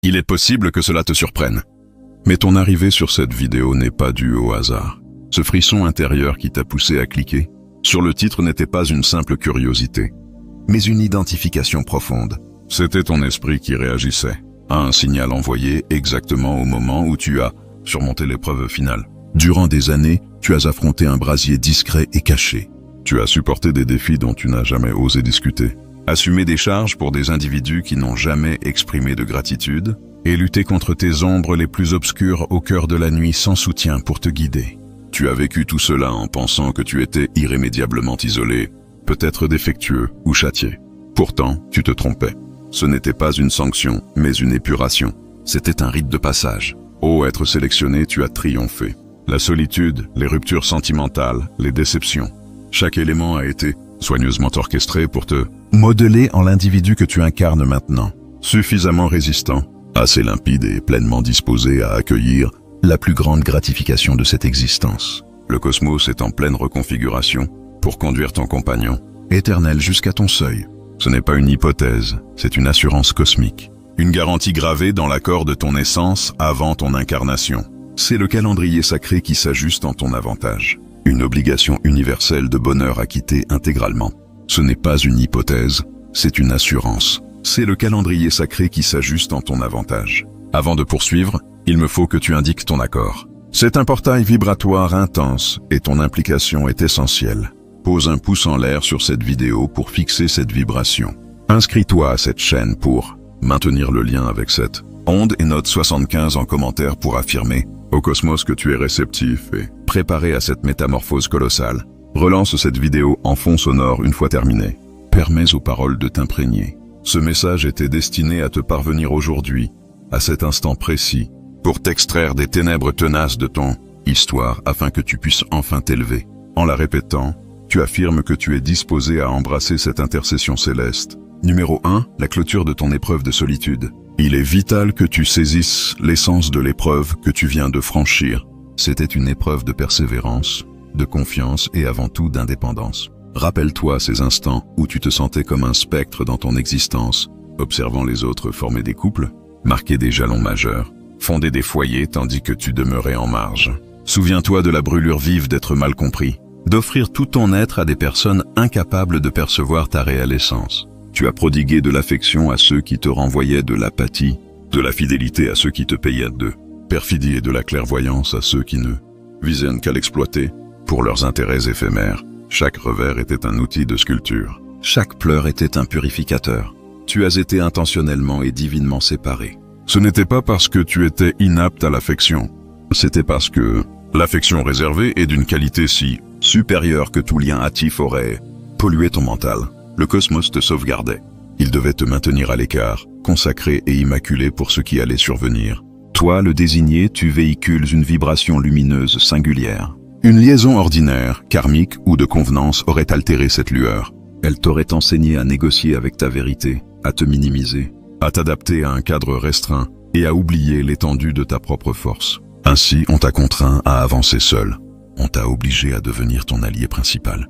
Il est possible que cela te surprenne. Mais ton arrivée sur cette vidéo n'est pas due au hasard. Ce frisson intérieur qui t'a poussé à cliquer sur le titre n'était pas une simple curiosité, mais une identification profonde. C'était ton esprit qui réagissait à un signal envoyé exactement au moment où tu as surmonté l'épreuve finale. Durant des années, tu as affronté un brasier discret et caché. Tu as supporté des défis dont tu n'as jamais osé discuter, assumé des charges pour des individus qui n'ont jamais exprimé de gratitude, et lutté contre tes ombres les plus obscures au cœur de la nuit sans soutien pour te guider. Tu as vécu tout cela en pensant que tu étais irrémédiablement isolé, peut-être défectueux ou châtié. Pourtant, tu te trompais. Ce n'était pas une sanction, mais une épuration. C'était un rite de passage. Ô être sélectionné, tu as triomphé. La solitude, les ruptures sentimentales, les déceptions. Chaque élément a été soigneusement orchestré pour te modeler en l'individu que tu incarnes maintenant. Suffisamment résistant, assez limpide et pleinement disposé à accueillir la plus grande gratification de cette existence. Le cosmos est en pleine reconfiguration pour conduire ton compagnon, éternel jusqu'à ton seuil. Ce n'est pas une hypothèse, c'est une assurance cosmique. Une garantie gravée dans l'accord de ton essence avant ton incarnation. C'est le calendrier sacré qui s'ajuste en ton avantage. Une obligation universelle de bonheur acquittée intégralement. Ce n'est pas une hypothèse, c'est une assurance. C'est le calendrier sacré qui s'ajuste en ton avantage. Avant de poursuivre, il me faut que tu indiques ton accord. C'est un portail vibratoire intense et ton implication est essentielle. Pose un pouce en l'air sur cette vidéo pour fixer cette vibration. Inscris-toi à cette chaîne pour maintenir le lien avec cette onde et note 75 en commentaire pour affirmer au cosmos que tu es réceptif et préparé à cette métamorphose colossale. Relance cette vidéo en fond sonore une fois terminée. Permets aux paroles de t'imprégner. Ce message était destiné à te parvenir aujourd'hui, à cet instant précis, pour t'extraire des ténèbres tenaces de ton histoire afin que tu puisses enfin t'élever. En la répétant, tu affirmes que tu es disposé à embrasser cette intercession céleste. Numéro 1, la clôture de ton épreuve de solitude. Il est vital que tu saisisses l'essence de l'épreuve que tu viens de franchir. C'était une épreuve de persévérance, de confiance et avant tout d'indépendance. Rappelle-toi ces instants où tu te sentais comme un spectre dans ton existence, observant les autres former des couples, marquer des jalons majeurs, fonder des foyers tandis que tu demeurais en marge. Souviens-toi de la brûlure vive d'être mal compris, d'offrir tout ton être à des personnes incapables de percevoir ta réelle essence. Tu as prodigué de l'affection à ceux qui te renvoyaient de l'apathie, de la fidélité à ceux qui te payaient de perfidie et de la clairvoyance à ceux qui ne visaient qu'à l'exploiter pour leurs intérêts éphémères. Chaque revers était un outil de sculpture. Chaque pleur était un purificateur. Tu as été intentionnellement et divinement séparé. Ce n'était pas parce que tu étais inapte à l'affection. C'était parce que l'affection réservée est d'une qualité si supérieure que tout lien hâtif aurait pollué ton mental. Le cosmos te sauvegardait. Il devait te maintenir à l'écart, consacré et immaculé pour ce qui allait survenir. Toi, le désigné, tu véhicules une vibration lumineuse singulière. Une liaison ordinaire, karmique ou de convenance aurait altéré cette lueur. Elle t'aurait enseigné à négocier avec ta vérité, à te minimiser, à t'adapter à un cadre restreint et à oublier l'étendue de ta propre force. Ainsi, on t'a contraint à avancer seul. On t'a obligé à devenir ton allié principal.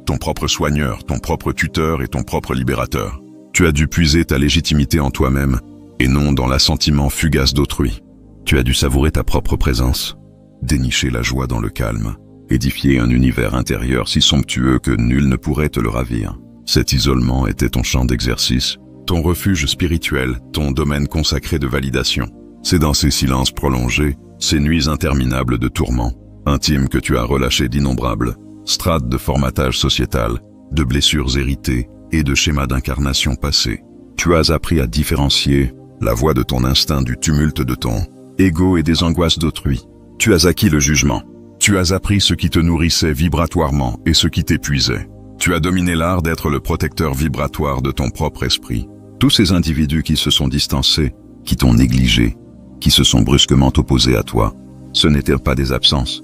Ton propre soigneur, ton propre tuteur et ton propre libérateur. Tu as dû puiser ta légitimité en toi-même et non dans l'assentiment fugace d'autrui. Tu as dû savourer ta propre présence, dénicher la joie dans le calme, édifier un univers intérieur si somptueux que nul ne pourrait te le ravir. Cet isolement était ton champ d'exercice, ton refuge spirituel, ton domaine consacré de validation. C'est dans ces silences prolongés, ces nuits interminables de tourments, intimes que tu as relâché d'innombrables strates de formatage sociétal, de blessures héritées et de schémas d'incarnation passés. Tu as appris à différencier la voix de ton instinct du tumulte de ton ego et des angoisses d'autrui. Tu as acquis le jugement. Tu as appris ce qui te nourrissait vibratoirement et ce qui t'épuisait. Tu as dominé l'art d'être le protecteur vibratoire de ton propre esprit. Tous ces individus qui se sont distancés, qui t'ont négligé, qui se sont brusquement opposés à toi, ce n'étaient pas des absences,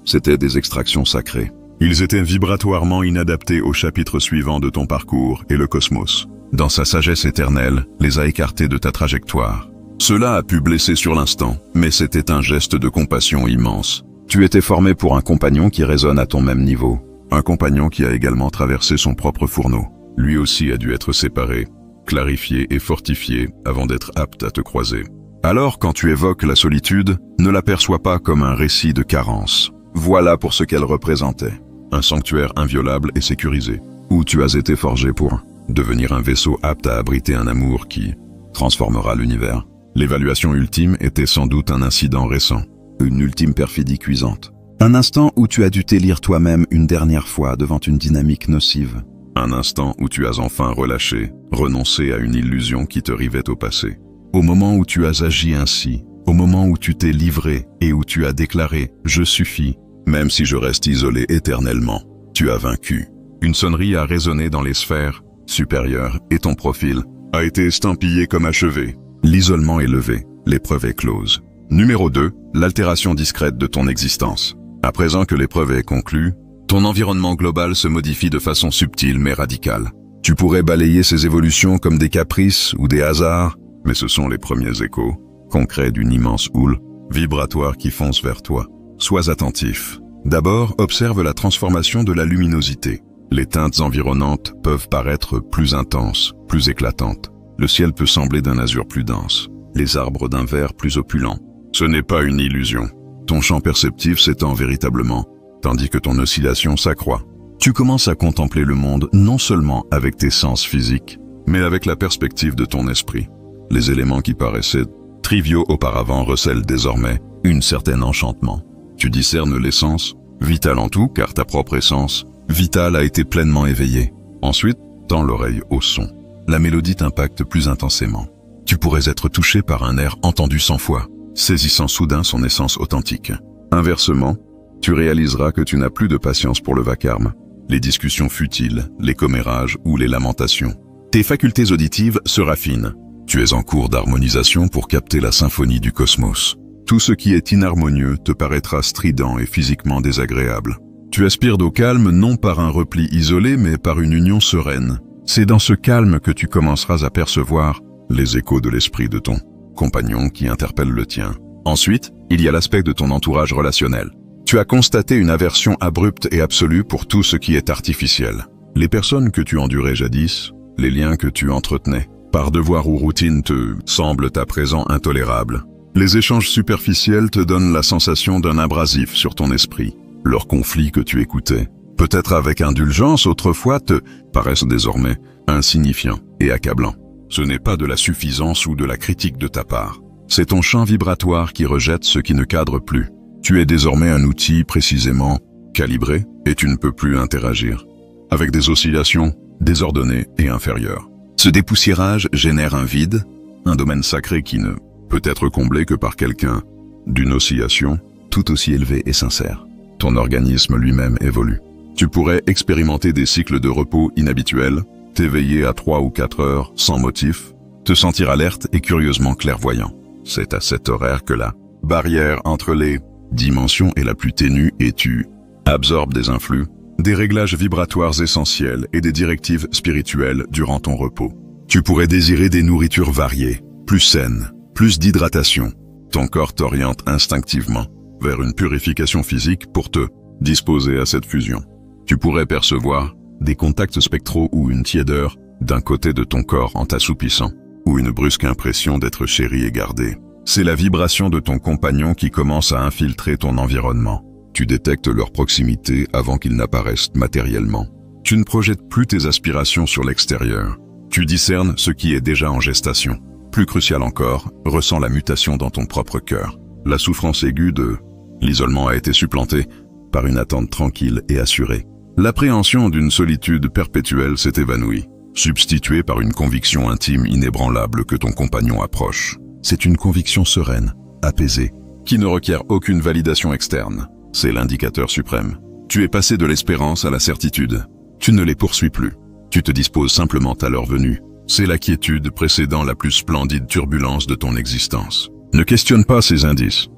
c'étaient des extractions sacrées. Ils étaient vibratoirement inadaptés au chapitre suivant de ton parcours et le cosmos, dans sa sagesse éternelle, les a écartés de ta trajectoire. Cela a pu blesser sur l'instant, mais c'était un geste de compassion immense. Tu étais formé pour un compagnon qui résonne à ton même niveau, un compagnon qui a également traversé son propre fourneau. Lui aussi a dû être séparé, clarifié et fortifié avant d'être apte à te croiser. Alors, quand tu évoques la solitude, ne l'aperçois pas comme un récit de carence. Voilà pour ce qu'elle représentait. Un sanctuaire inviolable et sécurisé, où tu as été forgé pour devenir un vaisseau apte à abriter un amour qui transformera l'univers. L'évaluation ultime était sans doute un incident récent, une ultime perfidie cuisante. Un instant où tu as dû t'élire toi-même une dernière fois devant une dynamique nocive. Un instant où tu as enfin relâché, renoncé à une illusion qui te rivait au passé. Au moment où tu as agi ainsi, au moment où tu t'es livré et où tu as déclaré « Je suffis », même si je reste isolé éternellement, tu as vaincu. Une sonnerie a résonné dans les sphères supérieures et ton profil a été estampillé comme achevé. L'isolement est levé, l'épreuve est close. Numéro 2, l'altération discrète de ton existence. À présent que l'épreuve est conclue, ton environnement global se modifie de façon subtile mais radicale. Tu pourrais balayer ces évolutions comme des caprices ou des hasards, mais ce sont les premiers échos, concrets d'une immense houle vibratoire qui fonce vers toi. Sois attentif. D'abord, observe la transformation de la luminosité. Les teintes environnantes peuvent paraître plus intenses, plus éclatantes. Le ciel peut sembler d'un azur plus dense, les arbres d'un vert plus opulent. Ce n'est pas une illusion. Ton champ perceptif s'étend véritablement, tandis que ton oscillation s'accroît. Tu commences à contempler le monde non seulement avec tes sens physiques, mais avec la perspective de ton esprit. Les éléments qui paraissaient triviaux auparavant recèlent désormais un certain enchantement. Tu discernes l'essence, vitale en tout, car ta propre essence, vitale, a été pleinement éveillée. Ensuite, tends l'oreille au son. La mélodie t'impacte plus intensément. Tu pourrais être touché par un air entendu 100 fois, saisissant soudain son essence authentique. Inversement, tu réaliseras que tu n'as plus de patience pour le vacarme, les discussions futiles, les commérages ou les lamentations. Tes facultés auditives se raffinent. Tu es en cours d'harmonisation pour capter la symphonie du cosmos. Tout ce qui est inharmonieux te paraîtra strident et physiquement désagréable. Tu aspires au calme non par un repli isolé mais par une union sereine. C'est dans ce calme que tu commenceras à percevoir les échos de l'esprit de ton compagnon qui interpelle le tien. Ensuite, il y a l'aspect de ton entourage relationnel. Tu as constaté une aversion abrupte et absolue pour tout ce qui est artificiel. Les personnes que tu endurais jadis, les liens que tu entretenais, par devoir ou routine te semblent à présent intolérables. Les échanges superficiels te donnent la sensation d'un abrasif sur ton esprit. Leurs conflits que tu écoutais, peut-être avec indulgence autrefois, te paraissent désormais insignifiants et accablants. Ce n'est pas de la suffisance ou de la critique de ta part. C'est ton champ vibratoire qui rejette ce qui ne cadre plus. Tu es désormais un outil précisément calibré et tu ne peux plus interagir avec des oscillations désordonnées et inférieures. Ce dépoussiérage génère un vide, un domaine sacré qui ne peut être comblé que par quelqu'un d'une oscillation tout aussi élevée et sincère. Ton organisme lui-même évolue. Tu pourrais expérimenter des cycles de repos inhabituels, t'éveiller à 3 ou 4 heures sans motif, te sentir alerte et curieusement clairvoyant. C'est à cet horaire que la barrière entre les dimensions est la plus ténue et tu absorbes des influx, des réglages vibratoires essentiels et des directives spirituelles durant ton repos. Tu pourrais désirer des nourritures variées, plus saines, plus d'hydratation. Ton corps t'oriente instinctivement vers une purification physique pour te disposer à cette fusion. Tu pourrais percevoir des contacts spectraux ou une tiédeur d'un côté de ton corps en t'assoupissant, ou une brusque impression d'être chéri et gardé. C'est la vibration de ton compagnon qui commence à infiltrer ton environnement. Tu détectes leur proximité avant qu'ils n'apparaissent matériellement. Tu ne projettes plus tes aspirations sur l'extérieur. Tu discernes ce qui est déjà en gestation. Plus crucial encore, ressens la mutation dans ton propre cœur. La souffrance aiguë de l'isolement a été supplantée par une attente tranquille et assurée. L'appréhension d'une solitude perpétuelle s'est évanouie, substituée par une conviction intime inébranlable que ton compagnon approche. C'est une conviction sereine, apaisée, qui ne requiert aucune validation externe. C'est l'indicateur suprême. Tu es passé de l'espérance à la certitude. Tu ne les poursuis plus. Tu te disposes simplement à leur venue. C'est la quiétude précédant la plus splendide turbulence de ton existence. Ne questionne pas ces indices.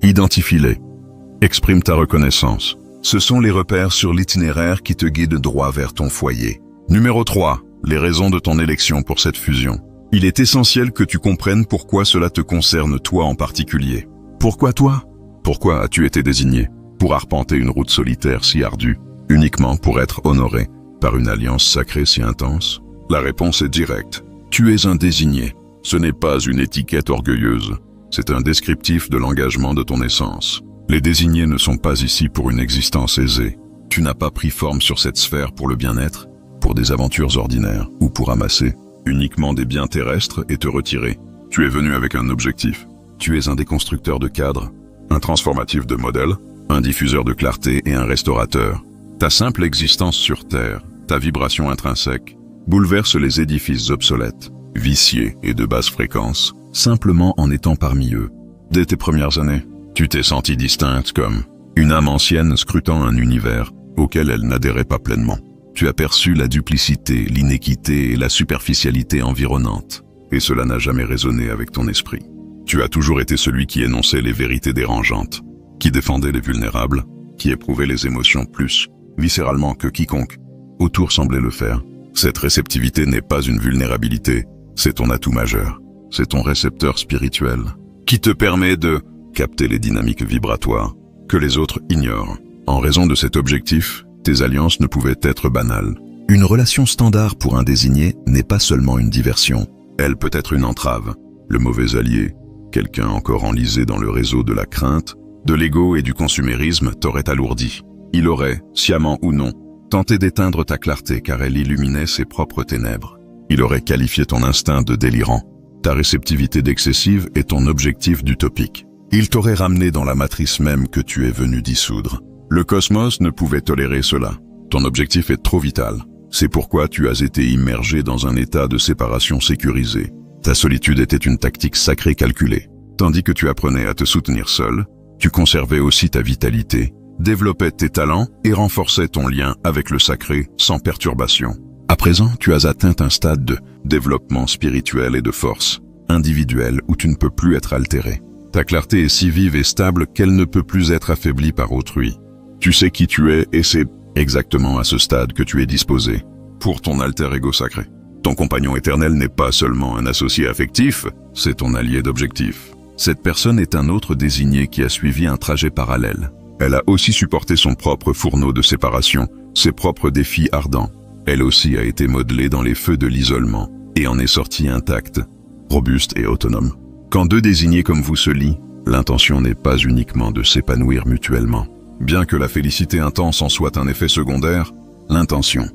Identifie-les. Exprime ta reconnaissance. Ce sont les repères sur l'itinéraire qui te guident droit vers ton foyer. Numéro 3. Les raisons de ton élection pour cette fusion. Il est essentiel que tu comprennes pourquoi cela te concerne toi en particulier. Pourquoi toi? Pourquoi as-tu été désigné pour arpenter une route solitaire si ardue, uniquement pour être honoré par une alliance sacrée si intense? La réponse est directe. Tu es un désigné. Ce n'est pas une étiquette orgueilleuse. C'est un descriptif de l'engagement de ton essence. Les désignés ne sont pas ici pour une existence aisée. Tu n'as pas pris forme sur cette sphère pour le bien-être, pour des aventures ordinaires ou pour amasser uniquement des biens terrestres et te retirer. Tu es venu avec un objectif. Tu es un déconstructeur de cadres, un transformatif de modèles, un diffuseur de clarté et un restaurateur. Ta simple existence sur Terre, ta vibration intrinsèque, bouleverse les édifices obsolètes, viciés et de basse fréquence, simplement en étant parmi eux. Dès tes premières années, tu t'es senti distincte comme une âme ancienne scrutant un univers auquel elle n'adhérait pas pleinement. Tu as perçu la duplicité, l'inéquité et la superficialité environnante, et cela n'a jamais résonné avec ton esprit. Tu as toujours été celui qui énonçait les vérités dérangeantes, qui défendait les vulnérables, qui éprouvait les émotions plus viscéralement que quiconque autour semblait le faire. Cette réceptivité n'est pas une vulnérabilité, c'est ton atout majeur. C'est ton récepteur spirituel qui te permet de capter les dynamiques vibratoires que les autres ignorent. En raison de cet objectif, tes alliances ne pouvaient être banales. Une relation standard pour un désigné n'est pas seulement une diversion, elle peut être une entrave. Le mauvais allié, quelqu'un encore enlisé dans le réseau de la crainte, de l'ego et du consumérisme t'aurait alourdi. Il aurait, sciemment ou non, tenté d'éteindre ta clarté car elle illuminait ses propres ténèbres. Il aurait qualifié ton instinct de délirant, ta réceptivité d'excessive et ton objectif d'utopique. Il t'aurait ramené dans la matrice même que tu es venu dissoudre. Le cosmos ne pouvait tolérer cela. Ton objectif est trop vital. C'est pourquoi tu as été immergé dans un état de séparation sécurisé. Ta solitude était une tactique sacrée calculée. Tandis que tu apprenais à te soutenir seul, tu conservais aussi ta vitalité, développais tes talents et renforçais ton lien avec le sacré sans perturbation. À présent, tu as atteint un stade de développement spirituel et de force individuelle où tu ne peux plus être altéré. Ta clarté est si vive et stable qu'elle ne peut plus être affaiblie par autrui. Tu sais qui tu es et c'est exactement à ce stade que tu es disposé pour ton alter ego sacré. Ton compagnon éternel n'est pas seulement un associé affectif, c'est ton allié d'objectif. Cette personne est un autre désigné qui a suivi un trajet parallèle. Elle a aussi supporté son propre fourneau de séparation, ses propres défis ardents. Elle aussi a été modelée dans les feux de l'isolement et en est sortie intacte, robuste et autonome. Quand deux désignés comme vous se lient, l'intention n'est pas uniquement de s'épanouir mutuellement. Bien que la félicité intense en soit un effet secondaire, l'intention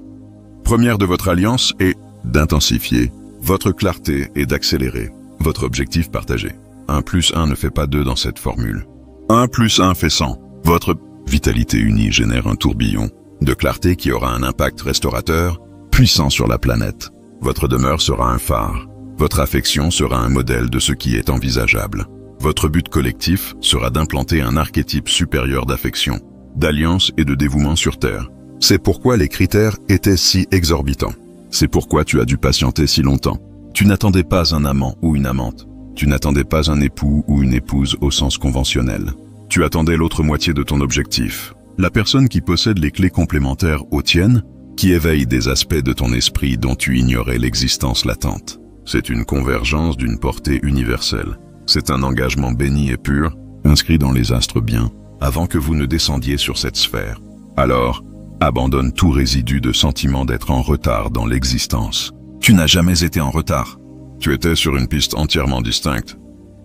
première de votre alliance est d'intensifier votre clarté et d'accélérer votre objectif partagé. 1 + 1 ne fait pas 2 dans cette formule. 1 + 1 fait 100. Votre vitalité unie génère un tourbillon de clarté qui aura un impact restaurateur, puissant sur la planète. Votre demeure sera un phare. Votre affection sera un modèle de ce qui est envisageable. Votre but collectif sera d'implanter un archétype supérieur d'affection, d'alliance et de dévouement sur Terre. C'est pourquoi les critères étaient si exorbitants. C'est pourquoi tu as dû patienter si longtemps. Tu n'attendais pas un amant ou une amante. Tu n'attendais pas un époux ou une épouse au sens conventionnel. Tu attendais l'autre moitié de ton objectif. La personne qui possède les clés complémentaires aux tiennes, qui éveille des aspects de ton esprit dont tu ignorais l'existence latente. C'est une convergence d'une portée universelle. C'est un engagement béni et pur, inscrit dans les astres bien, avant que vous ne descendiez sur cette sphère. Alors, abandonne tout résidu de sentiment d'être en retard dans l'existence. Tu n'as jamais été en retard. Tu étais sur une piste entièrement distincte.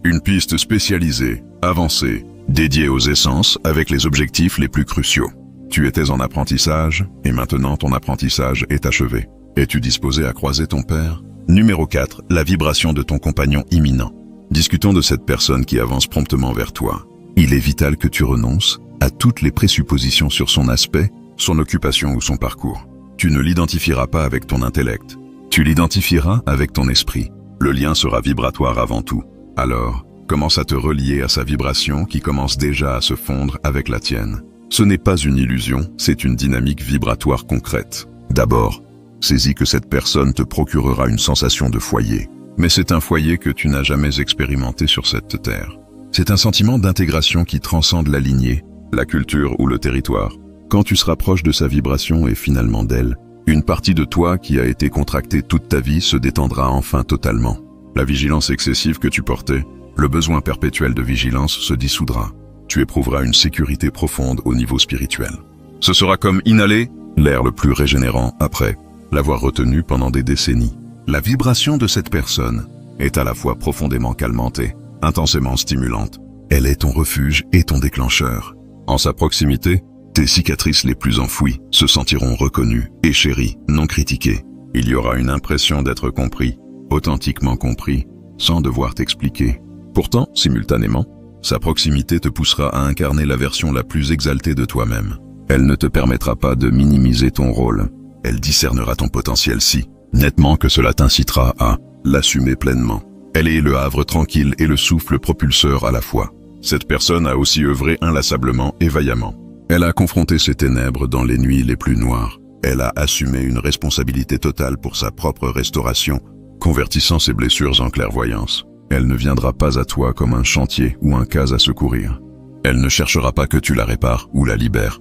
Une piste spécialisée, avancée, dédiée aux essences avec les objectifs les plus cruciaux. Tu étais en apprentissage, et maintenant ton apprentissage est achevé. Es-tu disposé à croiser ton père? Numéro 4. La vibration de ton compagnon imminent. Discutons de cette personne qui avance promptement vers toi. Il est vital que tu renonces à toutes les présuppositions sur son aspect, son occupation ou son parcours. Tu ne l'identifieras pas avec ton intellect. Tu l'identifieras avec ton esprit. Le lien sera vibratoire avant tout. Alors, commence à te relier à sa vibration qui commence déjà à se fondre avec la tienne. Ce n'est pas une illusion, c'est une dynamique vibratoire concrète. D'abord, saisis que cette personne te procurera une sensation de foyer. Mais c'est un foyer que tu n'as jamais expérimenté sur cette terre. C'est un sentiment d'intégration qui transcende la lignée, la culture ou le territoire. Quand tu seras proche de sa vibration et finalement d'elle, une partie de toi qui a été contractée toute ta vie se détendra enfin totalement. La vigilance excessive que tu portais, le besoin perpétuel de vigilance se dissoudra. Tu éprouveras une sécurité profonde au niveau spirituel. Ce sera comme inhaler l'air le plus régénérant après l'avoir retenu pendant des décennies. La vibration de cette personne est à la fois profondément calmante et intensément stimulante. Elle est ton refuge et ton déclencheur. En sa proximité, tes cicatrices les plus enfouies se sentiront reconnues et chéries, non critiquées. Il y aura une impression d'être compris, authentiquement compris, sans devoir t'expliquer. Pourtant, simultanément, sa proximité te poussera à incarner la version la plus exaltée de toi-même. Elle ne te permettra pas de minimiser ton rôle. Elle discernera ton potentiel si nettement que cela t'incitera à l'assumer pleinement. Elle est le havre tranquille et le souffle propulseur à la fois. Cette personne a aussi œuvré inlassablement et vaillamment. Elle a confronté ses ténèbres dans les nuits les plus noires. Elle a assumé une responsabilité totale pour sa propre restauration, convertissant ses blessures en clairvoyance. Elle ne viendra pas à toi comme un chantier ou un cas à secourir. Elle ne cherchera pas que tu la répares ou la libères.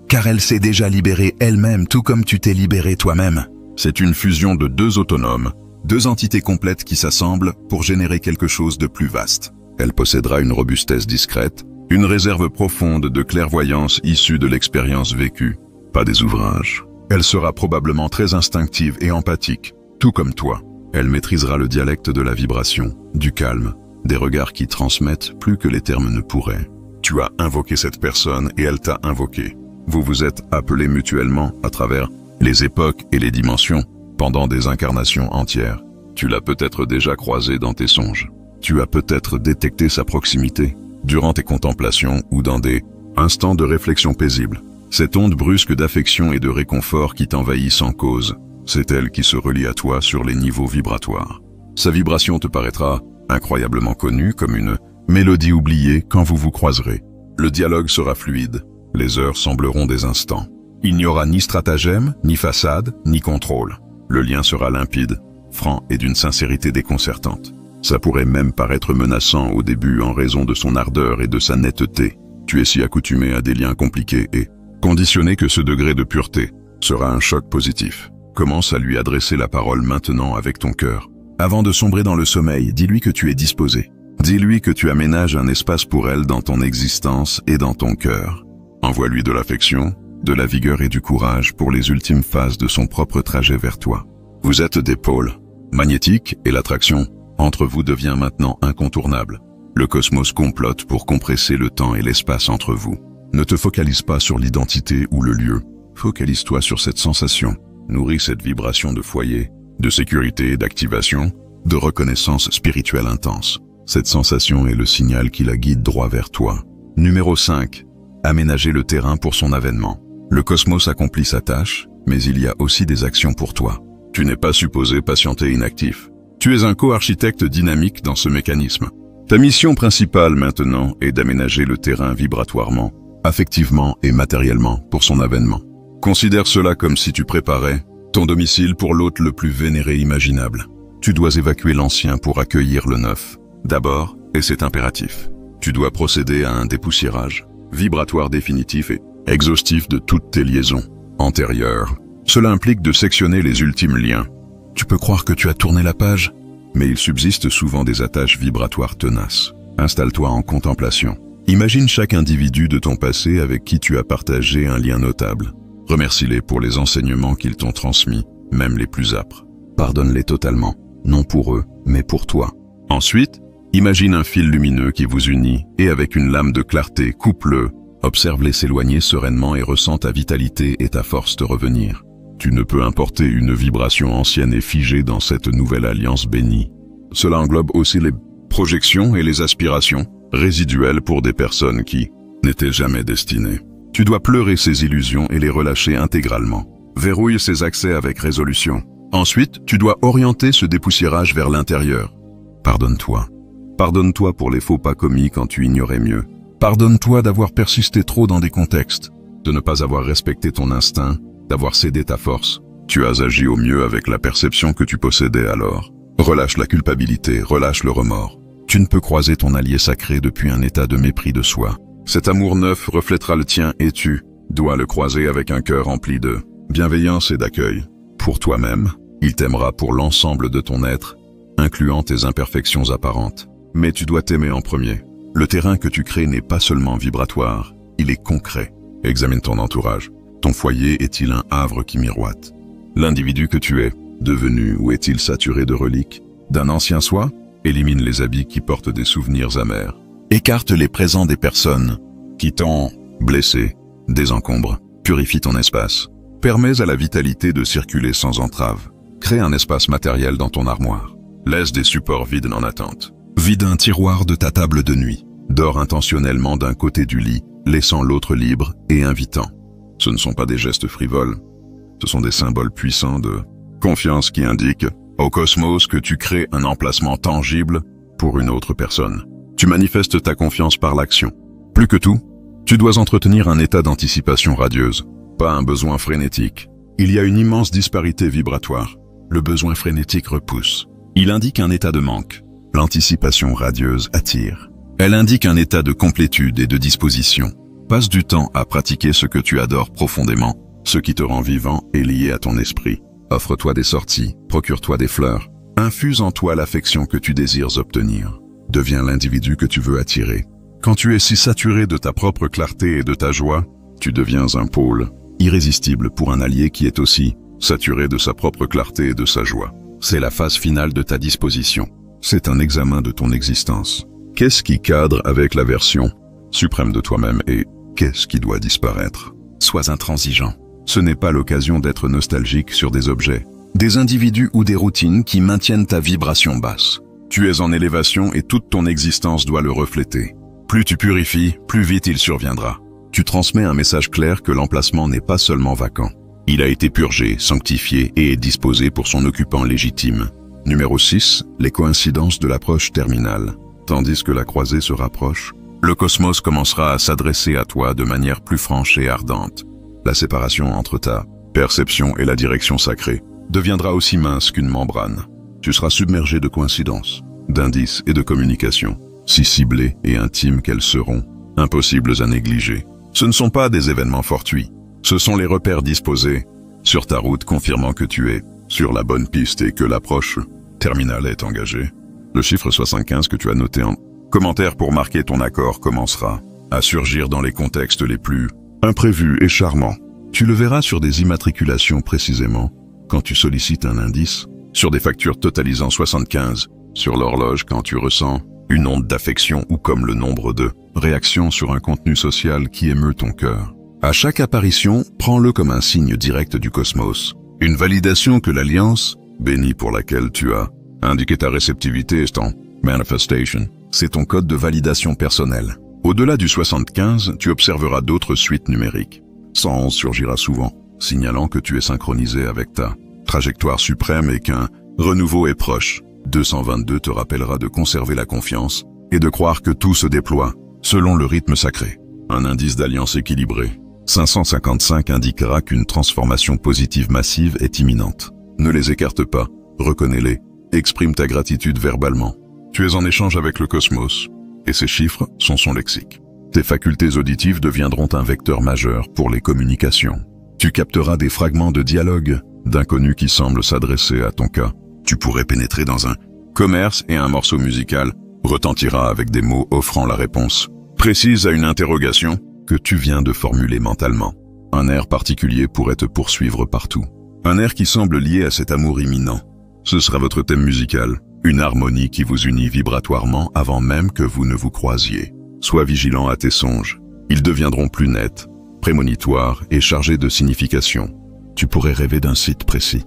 Car elle s'est déjà libérée elle-même, tout comme tu t'es libéré toi-même. C'est une fusion de deux autonomes, deux entités complètes qui s'assemblent pour générer quelque chose de plus vaste. Elle possédera une robustesse discrète, une réserve profonde de clairvoyance issue de l'expérience vécue, pas des ouvrages. Elle sera probablement très instinctive et empathique, tout comme toi. Elle maîtrisera le dialecte de la vibration, du calme, des regards qui transmettent plus que les termes ne pourraient. Tu as invoqué cette personne et elle t'a invoqué. Vous vous êtes appelés mutuellement à travers les époques et les dimensions pendant des incarnations entières. Tu l'as peut-être déjà croisée dans tes songes. Tu as peut-être détecté sa proximité durant tes contemplations ou dans des instants de réflexion paisible. Cette onde brusque d'affection et de réconfort qui t'envahit sans cause, c'est elle qui se relie à toi sur les niveaux vibratoires. Sa vibration te paraîtra incroyablement connue comme une mélodie oubliée quand vous vous croiserez. Le dialogue sera fluide, les heures sembleront des instants. Il n'y aura ni stratagème, ni façade, ni contrôle. Le lien sera limpide, franc et d'une sincérité déconcertante. Ça pourrait même paraître menaçant au début en raison de son ardeur et de sa netteté. Tu es si accoutumé à des liens compliqués et conditionné que ce degré de pureté sera un choc positif. Commence à lui adresser la parole maintenant avec ton cœur. Avant de sombrer dans le sommeil, dis-lui que tu es disposé. Dis-lui que tu aménages un espace pour elle dans ton existence et dans ton cœur. Envoie-lui de l'affection, de la vigueur et du courage pour les ultimes phases de son propre trajet vers toi. Vous êtes des pôles magnétiques et l'attraction entre vous devient maintenant incontournable. Le cosmos complote pour compresser le temps et l'espace entre vous. Ne te focalise pas sur l'identité ou le lieu. Focalise-toi sur cette sensation. Nourris cette vibration de foyer, de sécurité, d'activation, de reconnaissance spirituelle intense. Cette sensation est le signal qui la guide droit vers toi. Numéro 5. Aménager le terrain pour son avènement. Le cosmos accomplit sa tâche, mais il y a aussi des actions pour toi. Tu n'es pas supposé patienter inactif. Tu es un co-architecte dynamique dans ce mécanisme. Ta mission principale maintenant est d'aménager le terrain vibratoirement, affectivement et matériellement pour son avènement. Considère cela comme si tu préparais ton domicile pour l'hôte le plus vénéré imaginable. Tu dois évacuer l'ancien pour accueillir le neuf. D'abord, et c'est impératif, tu dois procéder à un dépoussiérage vibratoire définitif et exhaustif de toutes tes liaisons antérieures. Cela implique de sectionner les ultimes liens. Tu peux croire que tu as tourné la page, mais il subsiste souvent des attaches vibratoires tenaces. Installe-toi en contemplation. Imagine chaque individu de ton passé avec qui tu as partagé un lien notable. Remercie-les pour les enseignements qu'ils t'ont transmis, même les plus âpres. Pardonne-les totalement, non pour eux, mais pour toi. Ensuite, imagine un fil lumineux qui vous unit et avec une lame de clarté, coupe-le. Observe-les s'éloigner sereinement et ressens ta vitalité et ta force te revenir. Tu ne peux importer une vibration ancienne et figée dans cette nouvelle alliance bénie. Cela englobe aussi les projections et les aspirations résiduelles pour des personnes qui n'étaient jamais destinées. Tu dois pleurer ces illusions et les relâcher intégralement. Verrouille ces accès avec résolution. Ensuite, tu dois orienter ce dépoussiérage vers l'intérieur. Pardonne-toi. Pardonne-toi pour les faux pas commis quand tu ignorais mieux. Pardonne-toi d'avoir persisté trop dans des contextes, de ne pas avoir respecté ton instinct, d'avoir cédé ta force. Tu as agi au mieux avec la perception que tu possédais alors. Relâche la culpabilité, relâche le remords. Tu ne peux croiser ton allié sacré depuis un état de mépris de soi. Cet amour neuf reflètera le tien et tu dois le croiser avec un cœur rempli de bienveillance et d'accueil. Pour toi-même, il t'aimera pour l'ensemble de ton être, incluant tes imperfections apparentes. Mais tu dois t'aimer en premier. Le terrain que tu crées n'est pas seulement vibratoire, il est concret. Examine ton entourage. Ton foyer est-il un havre qui miroite? L'individu que tu es, devenu ou est-il saturé de reliques d'un ancien soi? Élimine les habits qui portent des souvenirs amers. Écarte les présents des personnes qui t'ont blessé. Désencombre. Purifie ton espace. Permets à la vitalité de circuler sans entrave. Crée un espace matériel dans ton armoire. Laisse des supports vides en attente. Vide un tiroir de ta table de nuit. Dors intentionnellement d'un côté du lit, laissant l'autre libre et invitant. Ce ne sont pas des gestes frivoles. Ce sont des symboles puissants de confiance qui indiquent au cosmos que tu crées un emplacement tangible pour une autre personne. Tu manifestes ta confiance par l'action. Plus que tout, tu dois entretenir un état d'anticipation radieuse, pas un besoin frénétique. Il y a une immense disparité vibratoire. Le besoin frénétique repousse. Il indique un état de manque. L'anticipation radieuse attire. Elle indique un état de complétude et de disposition. Passe du temps à pratiquer ce que tu adores profondément, ce qui te rend vivant et lié à ton esprit. Offre-toi des sorties, procure-toi des fleurs. Infuse en toi l'affection que tu désires obtenir. Deviens l'individu que tu veux attirer. Quand tu es si saturé de ta propre clarté et de ta joie, tu deviens un pôle irrésistible pour un allié qui est aussi saturé de sa propre clarté et de sa joie. C'est la phase finale de ta disposition. C'est un examen de ton existence. Qu'est-ce qui cadre avec la version suprême de toi-même et qu'est-ce qui doit disparaître? Sois intransigeant. Ce n'est pas l'occasion d'être nostalgique sur des objets, des individus ou des routines qui maintiennent ta vibration basse. Tu es en élévation et toute ton existence doit le refléter. Plus tu purifies, plus vite il surviendra. Tu transmets un message clair que l'emplacement n'est pas seulement vacant. Il a été purgé, sanctifié et est disposé pour son occupant légitime. Numéro 6, les coïncidences de l'approche terminale. Tandis que la croisée se rapproche, le cosmos commencera à s'adresser à toi de manière plus franche et ardente. La séparation entre ta perception et la direction sacrée deviendra aussi mince qu'une membrane. Tu seras submergé de coïncidences, d'indices et de communications, si ciblées et intimes qu'elles seront, impossibles à négliger. Ce ne sont pas des événements fortuits, ce sont les repères disposés sur ta route confirmant que tu es sur la bonne piste et que l'approche terminale est engagée. Le chiffre 75 que tu as noté en commentaire pour marquer ton accord commencera à surgir dans les contextes les plus imprévus et charmants. Tu le verras sur des immatriculations précisément, quand tu sollicites un indice, sur des factures totalisant 75, sur l'horloge quand tu ressens une onde d'affection ou comme le nombre de réactions sur un contenu social qui émeut ton cœur. À chaque apparition, prends-le comme un signe direct du cosmos. Une validation que l'alliance, bénie pour laquelle tu as indiqué ta réceptivité est en manifestation. C'est ton code de validation personnel. Au-delà du 75, tu observeras d'autres suites numériques. 111 surgira souvent, signalant que tu es synchronisé avec ta trajectoire suprême et qu'un renouveau est proche. 222 te rappellera de conserver la confiance et de croire que tout se déploie selon le rythme sacré. Un indice d'alliance équilibré. 555 indiquera qu'une transformation positive massive est imminente. Ne les écarte pas, reconnais-les, exprime ta gratitude verbalement. Tu es en échange avec le cosmos, et ces chiffres sont son lexique. Tes facultés auditives deviendront un vecteur majeur pour les communications. Tu capteras des fragments de dialogue d'inconnus qui semblent s'adresser à ton cas. Tu pourrais pénétrer dans un commerce et un morceau musical retentira avec des mots offrant la réponse précise à une interrogation que tu viens de formuler mentalement. Un air particulier pourrait te poursuivre partout. Un air qui semble lié à cet amour imminent. Ce sera votre thème musical, une harmonie qui vous unit vibratoirement avant même que vous ne vous croisiez. Sois vigilant à tes songes. Ils deviendront plus nets, prémonitoires et chargés de signification. Tu pourrais rêver d'un site précis,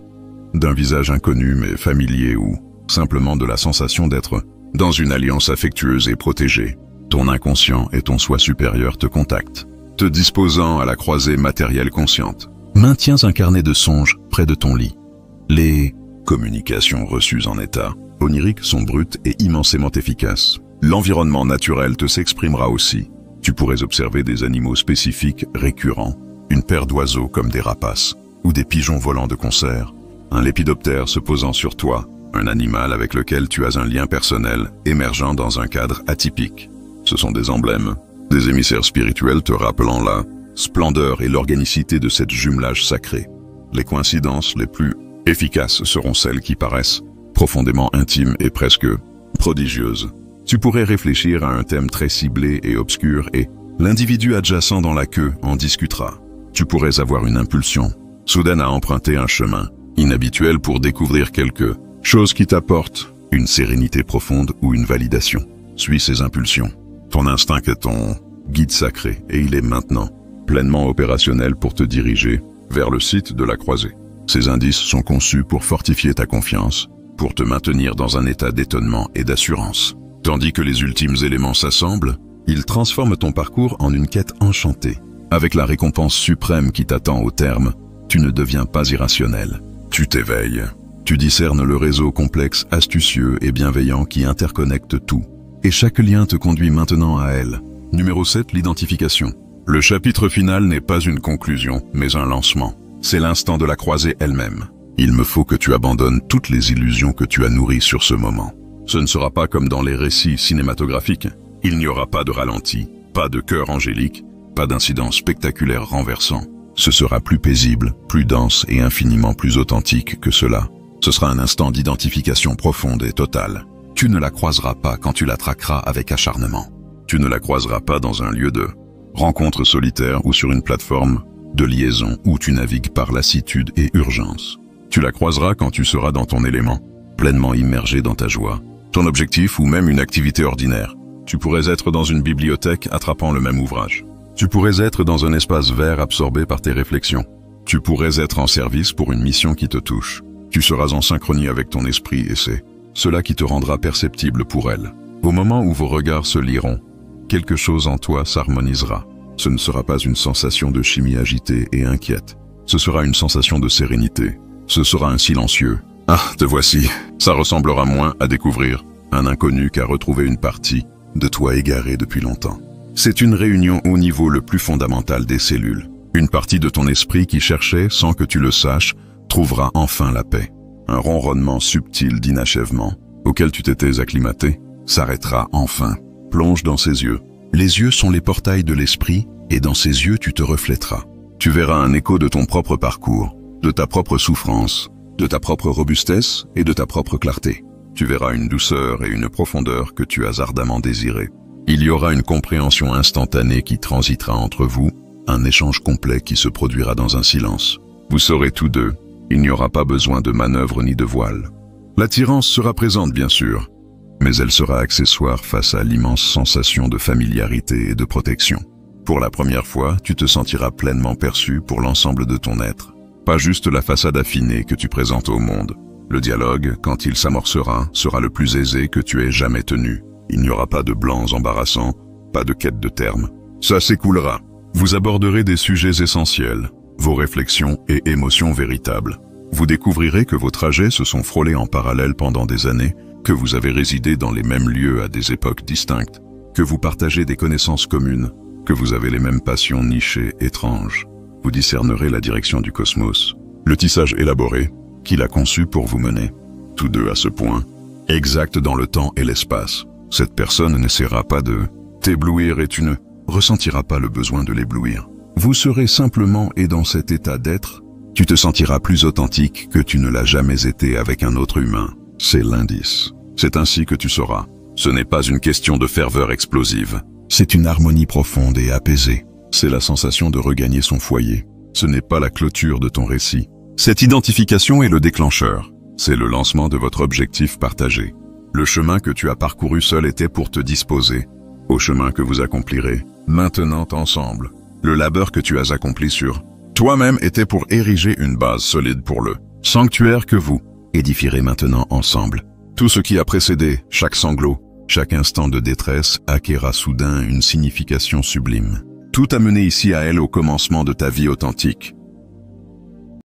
d'un visage inconnu mais familier ou simplement de la sensation d'être dans une alliance affectueuse et protégée. Ton inconscient et ton soi supérieur te contactent, te disposant à la croisée matérielle consciente. Maintiens un carnet de songes près de ton lit. Les communications reçues en état onirique sont brutes et immensément efficaces. L'environnement naturel te s'exprimera aussi. Tu pourrais observer des animaux spécifiques récurrents, une paire d'oiseaux comme des rapaces, ou des pigeons volants de concert, un lépidoptère se posant sur toi, un animal avec lequel tu as un lien personnel émergeant dans un cadre atypique. Ce sont des emblèmes, des émissaires spirituels te rappelant la splendeur et l'organicité de cette jumelage sacré. Les coïncidences les plus efficaces seront celles qui paraissent profondément intimes et presque prodigieuses. Tu pourrais réfléchir à un thème très ciblé et obscur et l'individu adjacent dans la queue en discutera. Tu pourrais avoir une impulsion soudaine à emprunter un chemin inhabituel pour découvrir quelque chose qui t'apporte une sérénité profonde ou une validation. Suis ses impulsions. Ton instinct est ton guide sacré et il est maintenant pleinement opérationnel pour te diriger vers le site de la croisée. Ces indices sont conçus pour fortifier ta confiance, pour te maintenir dans un état d'étonnement et d'assurance. Tandis que les ultimes éléments s'assemblent, ils transforment ton parcours en une quête enchantée. Avec la récompense suprême qui t'attend au terme, tu ne deviens pas irrationnel. Tu t'éveilles. Tu discernes le réseau complexe, astucieux et bienveillant qui interconnecte tout. Et chaque lien te conduit maintenant à elle. Numéro 7, l'identification. Le chapitre final n'est pas une conclusion, mais un lancement. C'est l'instant de la croisée elle-même. Il me faut que tu abandonnes toutes les illusions que tu as nourries sur ce moment. Ce ne sera pas comme dans les récits cinématographiques. Il n'y aura pas de ralenti, pas de chœur angélique, pas d'incident spectaculaire renversant. Ce sera plus paisible, plus dense et infiniment plus authentique que cela. Ce sera un instant d'identification profonde et totale. Tu ne la croiseras pas quand tu la traqueras avec acharnement. Tu ne la croiseras pas dans un lieu de rencontre solitaire ou sur une plateforme de liaison où tu navigues par lassitude et urgence. Tu la croiseras quand tu seras dans ton élément, pleinement immergé dans ta joie, ton objectif ou même une activité ordinaire. Tu pourrais être dans une bibliothèque attrapant le même ouvrage. Tu pourrais être dans un espace vert absorbé par tes réflexions. Tu pourrais être en service pour une mission qui te touche. Tu seras en synchronie avec ton esprit et c'est cela qui te rendra perceptible pour elle. Au moment où vos regards se lieront, quelque chose en toi s'harmonisera. Ce ne sera pas une sensation de chimie agitée et inquiète. Ce sera une sensation de sérénité. Ce sera un silencieux. Ah, te voici. Ça ressemblera moins à découvrir un inconnu qu'à retrouver une partie de toi égarée depuis longtemps. C'est une réunion au niveau le plus fondamental des cellules. Une partie de ton esprit qui cherchait, sans que tu le saches, trouvera enfin la paix. Un ronronnement subtil d'inachèvement, auquel tu t'étais acclimaté, s'arrêtera enfin. Plonge dans ses yeux. Les yeux sont les portails de l'esprit, et dans ses yeux tu te reflèteras. Tu verras un écho de ton propre parcours, de ta propre souffrance, de ta propre robustesse et de ta propre clarté. Tu verras une douceur et une profondeur que tu as ardemment désirées. Il y aura une compréhension instantanée qui transitera entre vous, un échange complet qui se produira dans un silence. Vous serez tous deux, il n'y aura pas besoin de manœuvre ni de voile. L'attirance sera présente bien sûr, mais elle sera accessoire face à l'immense sensation de familiarité et de protection. Pour la première fois, tu te sentiras pleinement perçu pour l'ensemble de ton être. Pas juste la façade affinée que tu présentes au monde. Le dialogue, quand il s'amorcera, sera le plus aisé que tu aies jamais tenu. Il n'y aura pas de blancs embarrassants, pas de quête de termes. Ça s'écoulera. Vous aborderez des sujets essentiels, vos réflexions et émotions véritables. Vous découvrirez que vos trajets se sont frôlés en parallèle pendant des années, que vous avez résidé dans les mêmes lieux à des époques distinctes, que vous partagez des connaissances communes, que vous avez les mêmes passions nichées, étranges. Vous discernerez la direction du cosmos, le tissage élaboré qu'il a conçu pour vous mener. Tous deux à ce point, exact dans le temps et l'espace. Cette personne n'essaiera pas de t'éblouir et tu ne ressentiras pas le besoin de l'éblouir. Vous serez simplement et dans cet état d'être, tu te sentiras plus authentique que tu ne l'as jamais été avec un autre humain. C'est l'indice. C'est ainsi que tu sauras. Ce n'est pas une question de ferveur explosive. C'est une harmonie profonde et apaisée. C'est la sensation de regagner son foyer. Ce n'est pas la clôture de ton récit. Cette identification est le déclencheur. C'est le lancement de votre objectif partagé. Le chemin que tu as parcouru seul était pour te disposer au chemin que vous accomplirez maintenant ensemble. Le labeur que tu as accompli sur toi-même était pour ériger une base solide pour le sanctuaire que vous édifierez maintenant ensemble. Tout ce qui a précédé, chaque sanglot, chaque instant de détresse acquérera soudain une signification sublime. Tout a mené ici à elle au commencement de ta vie authentique.